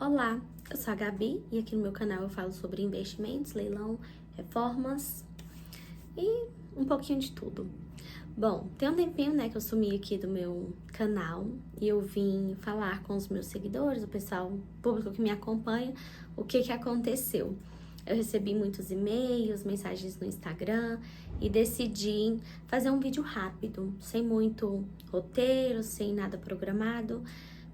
Olá, eu sou a Gabi e aqui no meu canal eu falo sobre investimentos, leilão, reformas e um pouquinho de tudo. Bom, tem um tempinho, né, que eu sumi aqui do meu canal e eu vim falar com os meus seguidores, o pessoal, o público que me acompanha, o que aconteceu. Eu recebi muitos e-mails, mensagens no Instagram e decidi fazer um vídeo rápido, sem muito roteiro, sem nada programado.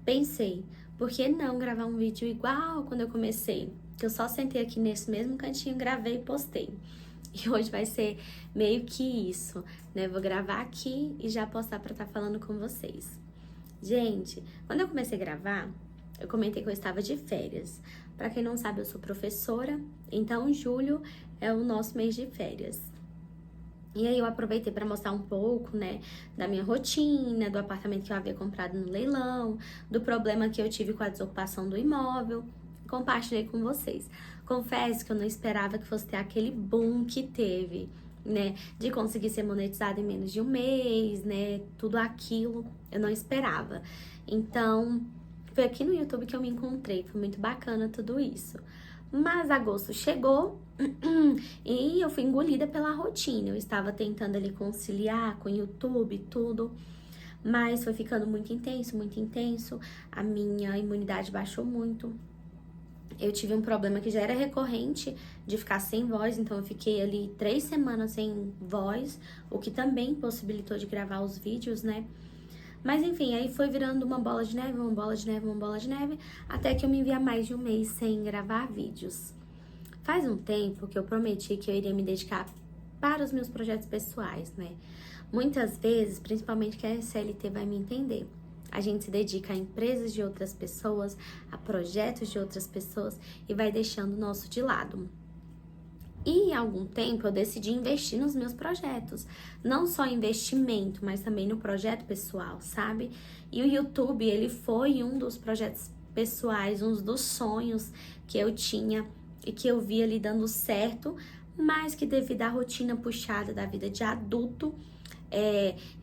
Pensei, por que não gravar um vídeo igual quando eu comecei? Que eu só sentei aqui nesse mesmo cantinho, gravei e postei. E hoje vai ser meio que isso, né? Vou gravar aqui e já postar pra estar falando com vocês. Gente, quando eu comecei a gravar, eu comentei que eu estava de férias. Pra quem não sabe, eu sou professora, então julho é o nosso mês de férias. E aí eu aproveitei para mostrar um pouco, né, da minha rotina, do apartamento que eu havia comprado no leilão, do problema que eu tive com a desocupação do imóvel. Compartilhei com vocês. Confesso que eu não esperava que fosse ter aquele boom que teve, né, de conseguir ser monetizado em menos de um mês, né, tudo aquilo, eu não esperava. Então, foi aqui no YouTube que eu me encontrei, foi muito bacana tudo isso. Mas agosto chegou e eu fui engolida pela rotina. Eu estava tentando ali conciliar com o YouTube e tudo, mas foi ficando muito intenso, muito intenso. A minha imunidade baixou muito. Eu tive um problema que já era recorrente de ficar sem voz, então eu fiquei ali 3 semanas sem voz, o que também possibilitou de gravar os vídeos, né? Mas enfim, aí foi virando uma bola de neve, uma bola de neve, uma bola de neve, até que eu me vi há mais de um mês sem gravar vídeos. Faz um tempo que eu prometi que eu iria me dedicar para os meus projetos pessoais, né? Muitas vezes, principalmente quem é CLT vai me entender, a gente se dedica a empresas de outras pessoas, a projetos de outras pessoas e vai deixando o nosso de lado. E há algum tempo eu decidi investir nos meus projetos. Não só investimento, mas também no projeto pessoal, sabe? E o YouTube, ele foi um dos projetos pessoais, um dos sonhos que eu tinha e que eu via ali dando certo, mas que devido à rotina puxada da vida de adulto,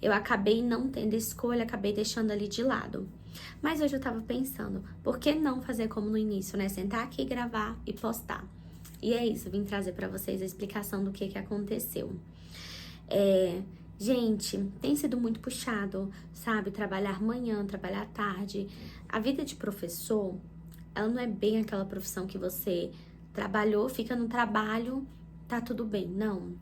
eu acabei não tendo escolha, acabei deixando ali de lado. Mas hoje eu tava pensando, por que não fazer como no início, né? Sentar aqui, gravar e postar. E é isso, eu vim trazer pra vocês a explicação do que aconteceu. Gente, tem sido muito puxado, sabe? Trabalhar manhã, trabalhar tarde. A vida de professor, ela não é bem aquela profissão que você trabalhou, fica no trabalho, tá tudo bem. Não.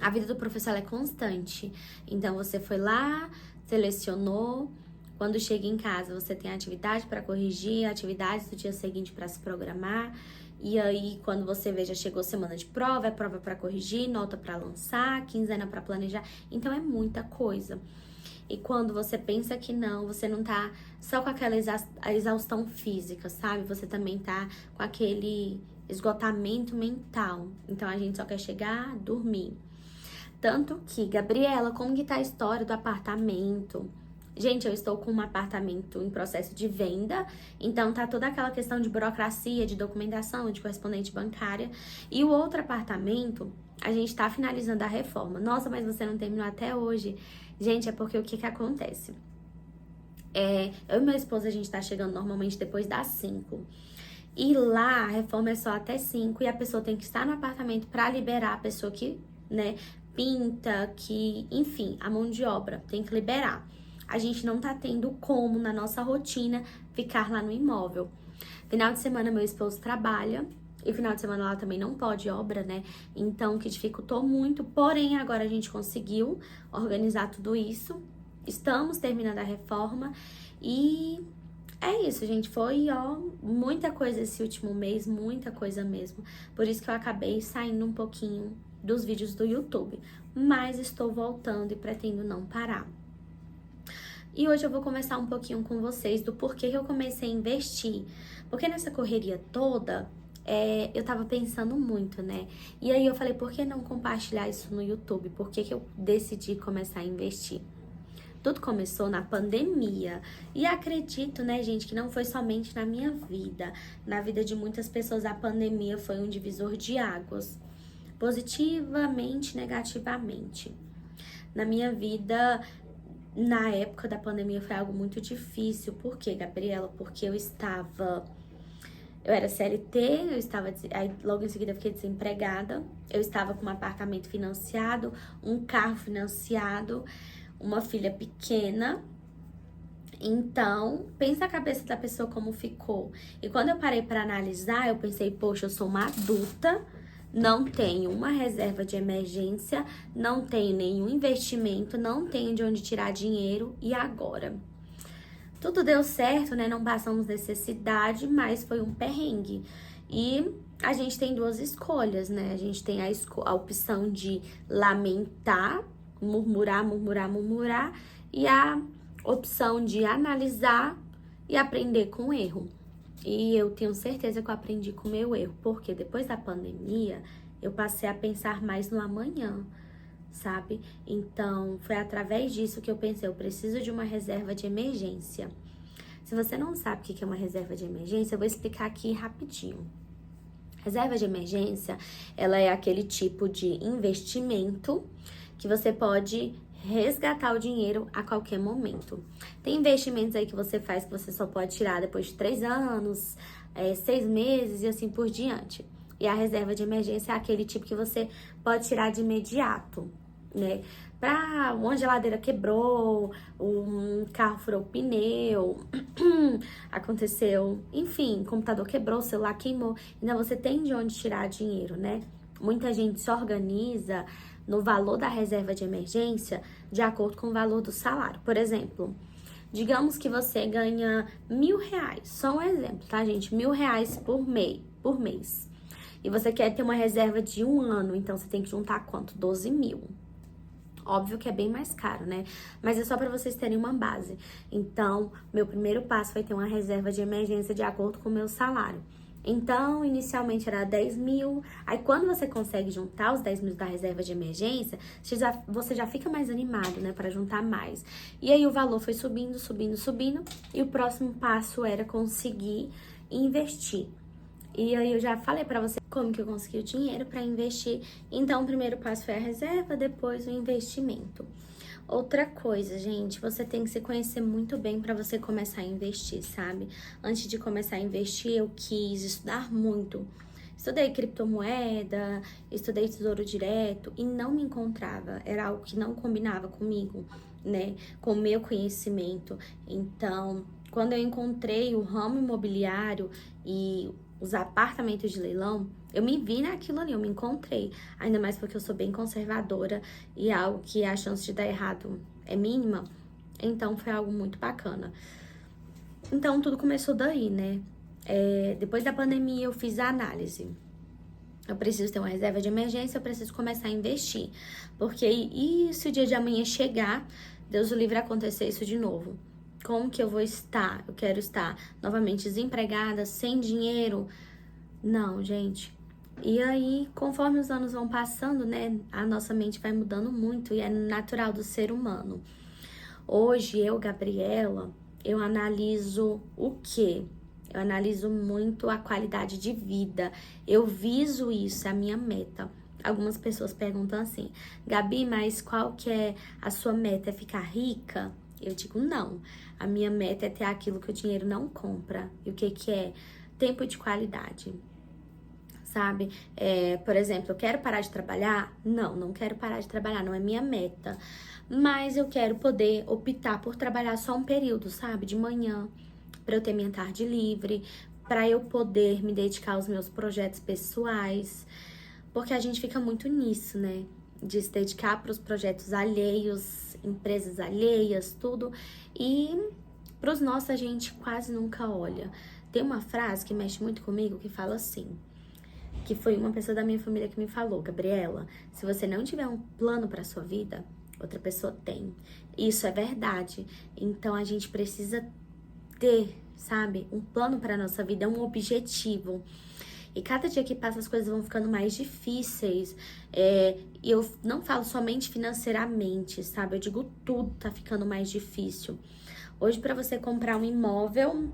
A vida do professor ela é constante. Então, você foi lá, selecionou. Quando chega em casa, você tem atividade para corrigir, atividades do dia seguinte para se programar. E aí, quando você vê, já chegou semana de prova, é prova para corrigir, nota para lançar, quinzena para planejar. Então, é muita coisa. E quando você pensa que não, você não tá só com aquela exaustão física, sabe? Você também tá com aquele esgotamento mental. Então, a gente só quer chegar, dormir. Tanto que, Gabriela, como que tá a história do apartamento? Gente, eu estou com um apartamento em processo de venda, então tá toda aquela questão de burocracia, de documentação, de correspondente bancária. E o outro apartamento, a gente tá finalizando a reforma. Nossa, mas você não terminou até hoje. Gente, é porque o que acontece? Eu e meu esposo, a gente tá chegando normalmente depois das 5. E lá, a reforma é só até 5 e a pessoa tem que estar no apartamento pra liberar a pessoa que, né, pinta, que, enfim, a mão de obra tem que liberar. A gente não tá tendo como, na nossa rotina, ficar lá no imóvel. Final de semana, meu esposo trabalha, e final de semana lá também não pode obra, né? Então, que dificultou muito, porém, agora a gente conseguiu organizar tudo isso. Estamos terminando a reforma e é isso, gente. Foi, muita coisa esse último mês, muita coisa mesmo. Por isso que eu acabei saindo um pouquinho dos vídeos do YouTube. Mas estou voltando e pretendo não parar. E hoje eu vou conversar um pouquinho com vocês do porquê que eu comecei a investir. Porque nessa correria toda, eu tava pensando muito, né? E aí eu falei, por que não compartilhar isso no YouTube? Por que eu decidi começar a investir? Tudo começou na pandemia. E acredito, né, gente, que não foi somente na minha vida. Na vida de muitas pessoas, a pandemia foi um divisor de águas. Positivamente, negativamente. Na minha vida, na época da pandemia, foi algo muito difícil. Por quê, Gabriela? Porque eu estava Eu era CLT, aí logo em seguida eu fiquei desempregada. Eu estava com um apartamento financiado, um carro financiado, uma filha pequena. Então, pensa a cabeça da pessoa como ficou. E quando eu parei para analisar, eu pensei, poxa, eu sou uma adulta, não tenho uma reserva de emergência, não tenho nenhum investimento, não tenho de onde tirar dinheiro, e agora? Tudo deu certo, né? Não passamos necessidade, mas foi um perrengue. E a gente tem duas escolhas, né? A gente tem a opção de lamentar, murmurar, e a opção de analisar e aprender com o erro. E eu tenho certeza que eu aprendi com o meu erro, porque depois da pandemia, eu passei a pensar mais no amanhã, sabe? Então, foi através disso que eu pensei, eu preciso de uma reserva de emergência. Se você não sabe o que é uma reserva de emergência, eu vou explicar aqui rapidinho. Reserva de emergência, ela é aquele tipo de investimento que você pode resgatar o dinheiro a qualquer momento. Tem investimentos aí que você faz que você só pode tirar depois de 3 anos, 6 meses e assim por diante. E a reserva de emergência é aquele tipo que você pode tirar de imediato, né? Pra uma geladeira quebrou, um carro furou o pneu, aconteceu, enfim, computador quebrou, o celular queimou. Então você tem de onde tirar dinheiro, né? Muita gente se organiza no valor da reserva de emergência de acordo com o valor do salário. Por exemplo, digamos que você ganha R$1.000, só um exemplo, tá, gente? R$1.000 por mês. E você quer ter uma reserva de 1 ano, então você tem que juntar quanto? 12 mil. Óbvio que é bem mais caro, né? Mas é só para vocês terem uma base. Então, meu primeiro passo foi ter uma reserva de emergência de acordo com o meu salário. Então, inicialmente era 10 mil. Aí, quando você consegue juntar os 10 mil da reserva de emergência, você já fica mais animado, né? Para juntar mais. E aí, o valor foi subindo. E o próximo passo era conseguir investir. E aí, eu já falei pra você como que eu consegui o dinheiro para investir. Então, o primeiro passo foi a reserva, depois o investimento. Outra coisa, gente, você tem que se conhecer muito bem para você começar a investir, sabe? Antes de começar a investir, eu quis estudar muito. Estudei criptomoeda, estudei tesouro direto e não me encontrava. Era algo que não combinava comigo, né? Com o meu conhecimento. Então, quando eu encontrei o ramo imobiliário e os apartamentos de leilão, eu me vi naquilo ali, eu me encontrei. Ainda mais porque eu sou bem conservadora e é algo que a chance de dar errado é mínima. Então, foi algo muito bacana. Então, tudo começou daí, né? Depois da pandemia, eu fiz a análise. Eu preciso ter uma reserva de emergência, eu preciso começar a investir. Porque e se o dia de amanhã chegar, Deus o livre, acontecer isso de novo? Como que eu vou estar? Eu quero estar novamente desempregada, sem dinheiro? Não, gente. E aí, conforme os anos vão passando, né, a nossa mente vai mudando muito e é natural do ser humano. Hoje, eu, Gabriela, eu analiso o quê? Eu analiso muito a qualidade de vida. Eu viso isso, é a minha meta. Algumas pessoas perguntam assim, Gabi, mas qual que é a sua meta? É ficar rica? Eu digo, não. A minha meta é ter aquilo que o dinheiro não compra. E o que que é? Tempo de qualidade. Sabe? Por exemplo, eu quero parar de trabalhar? Não, não quero parar de trabalhar, não é minha meta. Mas eu quero poder optar por trabalhar só um período, sabe? De manhã, para eu ter minha tarde livre, para eu poder me dedicar aos meus projetos pessoais. Porque a gente fica muito nisso, né? De se dedicar para os projetos alheios, empresas alheias, tudo. E para os nossos a gente quase nunca olha. Tem uma frase que mexe muito comigo que fala assim, que foi uma pessoa da minha família que me falou, Gabriela, se você não tiver um plano para sua vida, outra pessoa tem. Isso é verdade. Então a gente precisa ter, sabe, um plano para nossa vida, um objetivo. E cada dia que passa as coisas vão ficando mais difíceis. E eu não falo somente financeiramente, sabe? Eu digo tudo tá ficando mais difícil. Hoje, para você comprar um imóvel,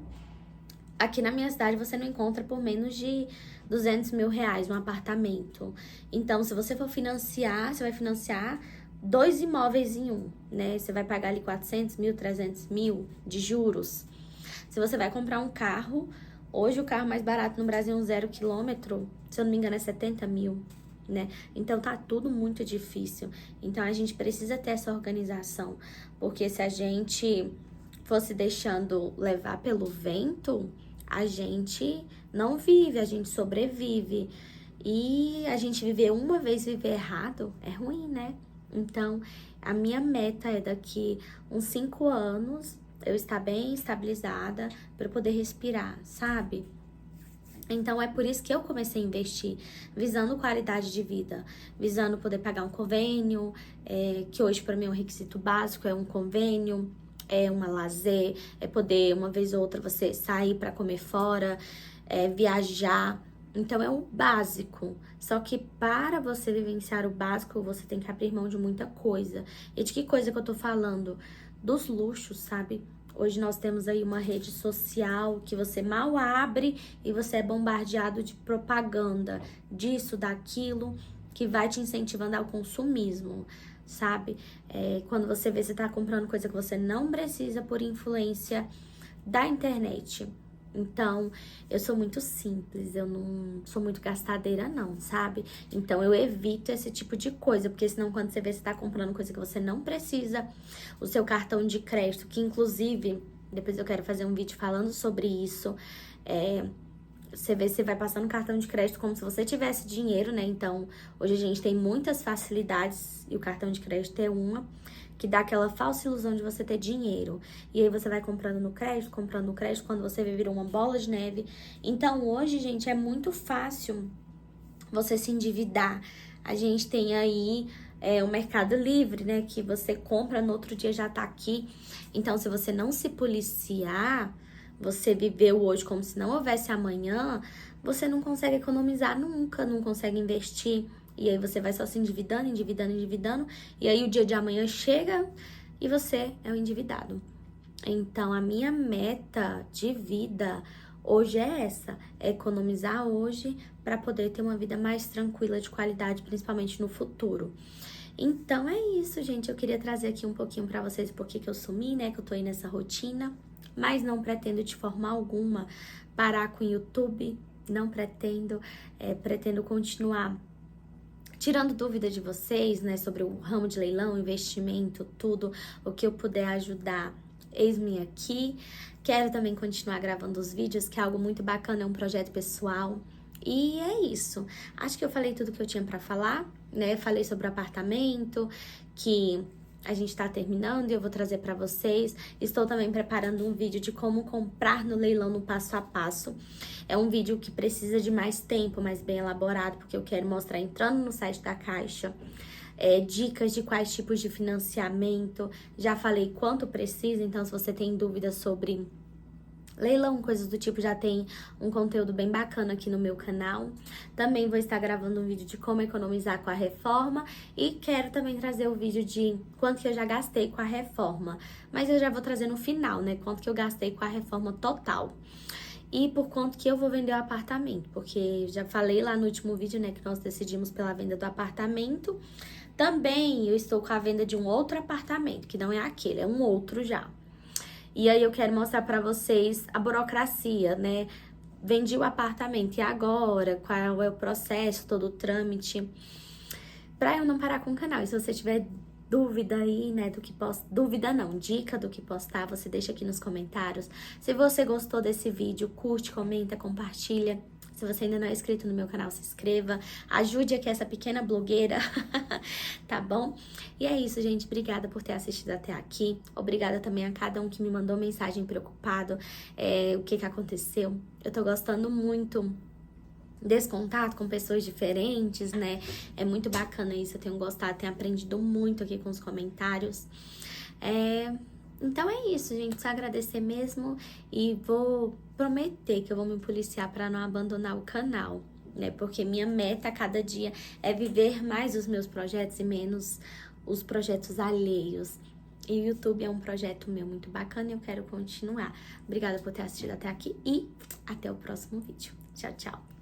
aqui na minha cidade você não encontra por menos de 200 mil reais um apartamento. Então, se você for financiar, você vai financiar 2 imóveis em um, né? Você vai pagar ali 400 mil, 300 mil de juros. Se você vai comprar um carro, Hoje o carro mais barato no Brasil é um 0 quilômetro, se eu não me engano é 70 mil, né? Então tá tudo muito difícil. Então a gente precisa ter essa organização, porque se a gente fosse deixando levar pelo vento, a gente não vive, a gente sobrevive. E a gente viver uma vez, viver errado, é ruim, né? Então, a minha meta é daqui uns 5 anos eu estar bem estabilizada para poder respirar, sabe? Então, é por isso que eu comecei a investir, visando qualidade de vida, visando poder pagar um convênio, que hoje para mim é um requisito básico, é um convênio, é uma lazer, é poder uma vez ou outra você sair para comer fora, viajar. Então, é o básico. Só que para você vivenciar o básico, você tem que abrir mão de muita coisa. E de que coisa que eu tô falando? Dos luxos, sabe? Hoje nós temos aí uma rede social que você mal abre e você é bombardeado de propaganda, disso, daquilo, que vai te incentivando ao consumismo, sabe? Quando você vê, você tá comprando coisa que você não precisa por influência da internet. Então, eu sou muito simples, eu não sou muito gastadeira não, sabe? Então, eu evito esse tipo de coisa, porque senão quando você vê, você tá comprando coisa que você não precisa, o seu cartão de crédito, que inclusive, depois eu quero fazer um vídeo falando sobre isso, você vê, você vai passando cartão de crédito como se você tivesse dinheiro, né? Então, hoje a gente tem muitas facilidades e o cartão de crédito é uma que dá aquela falsa ilusão de você ter dinheiro. E aí você vai comprando no crédito, quando você vê, virou uma bola de neve. Então, hoje, gente, é muito fácil você se endividar. A gente tem aí o Mercado Livre, né? Que você compra, no outro dia já tá aqui. Então, se você não se policiar, você viveu hoje como se não houvesse amanhã, você não consegue economizar nunca, não consegue investir. E aí você vai só se endividando, endividando. E aí o dia de amanhã chega e você é o endividado. Então, a minha meta de vida hoje é essa. É economizar hoje para poder ter uma vida mais tranquila, de qualidade, principalmente no futuro. Então, é isso, gente. Eu queria trazer aqui um pouquinho para vocês porque que eu sumi, né? Que eu tô aí nessa rotina. Mas não pretendo de forma alguma parar com o YouTube. Não pretendo. Pretendo continuar tirando dúvida de vocês, né, sobre o ramo de leilão, investimento, tudo, o que eu puder ajudar, eis-me aqui. Quero também continuar gravando os vídeos, que é algo muito bacana, é um projeto pessoal. E é isso. Acho que eu falei tudo que eu tinha pra falar, né? Falei sobre o apartamento, que a gente tá terminando e eu vou trazer pra vocês. Estou também preparando um vídeo de como comprar no leilão no passo a passo. É um vídeo que precisa de mais tempo, mais bem elaborado, porque eu quero mostrar entrando no site da Caixa, dicas de quais tipos de financiamento. Já falei quanto precisa, então se você tem dúvidas sobre leilão, coisas do tipo, já tem um conteúdo bem bacana aqui no meu canal. Também vou estar gravando um vídeo de como economizar com a reforma e quero também trazer o vídeo de quanto que eu já gastei com a reforma. Mas eu já vou trazer no final, né, quanto que eu gastei com a reforma total. E por quanto que eu vou vender o apartamento, porque já falei lá no último vídeo, né, que nós decidimos pela venda do apartamento. Também eu estou com a venda de um outro apartamento, que não é aquele, é um outro já. E aí eu quero mostrar pra vocês a burocracia, né? Vendi o apartamento, e agora? Qual é o processo, todo o trâmite? Pra eu não parar com o canal. E se você tiver dúvida aí, né, do que posso... Dúvida não, dica do que postar, você deixa aqui nos comentários. Se você gostou desse vídeo, curte, comenta, compartilha. Se você ainda não é inscrito no meu canal, se inscreva. Ajude aqui essa pequena blogueira, tá bom? E é isso, gente. Obrigada por ter assistido até aqui. Obrigada também a cada um que me mandou mensagem preocupado. O que aconteceu. Eu tô gostando muito desse contato com pessoas diferentes, né? É muito bacana isso. Eu tenho gostado, tenho aprendido muito aqui com os comentários. Então é isso, gente. Só agradecer mesmo e vou prometer que eu vou me policiar para não abandonar o canal, né? Porque minha meta a cada dia é viver mais os meus projetos e menos os projetos alheios. E o YouTube é um projeto meu muito bacana e eu quero continuar. Obrigada por ter assistido até aqui e até o próximo vídeo. Tchau, tchau!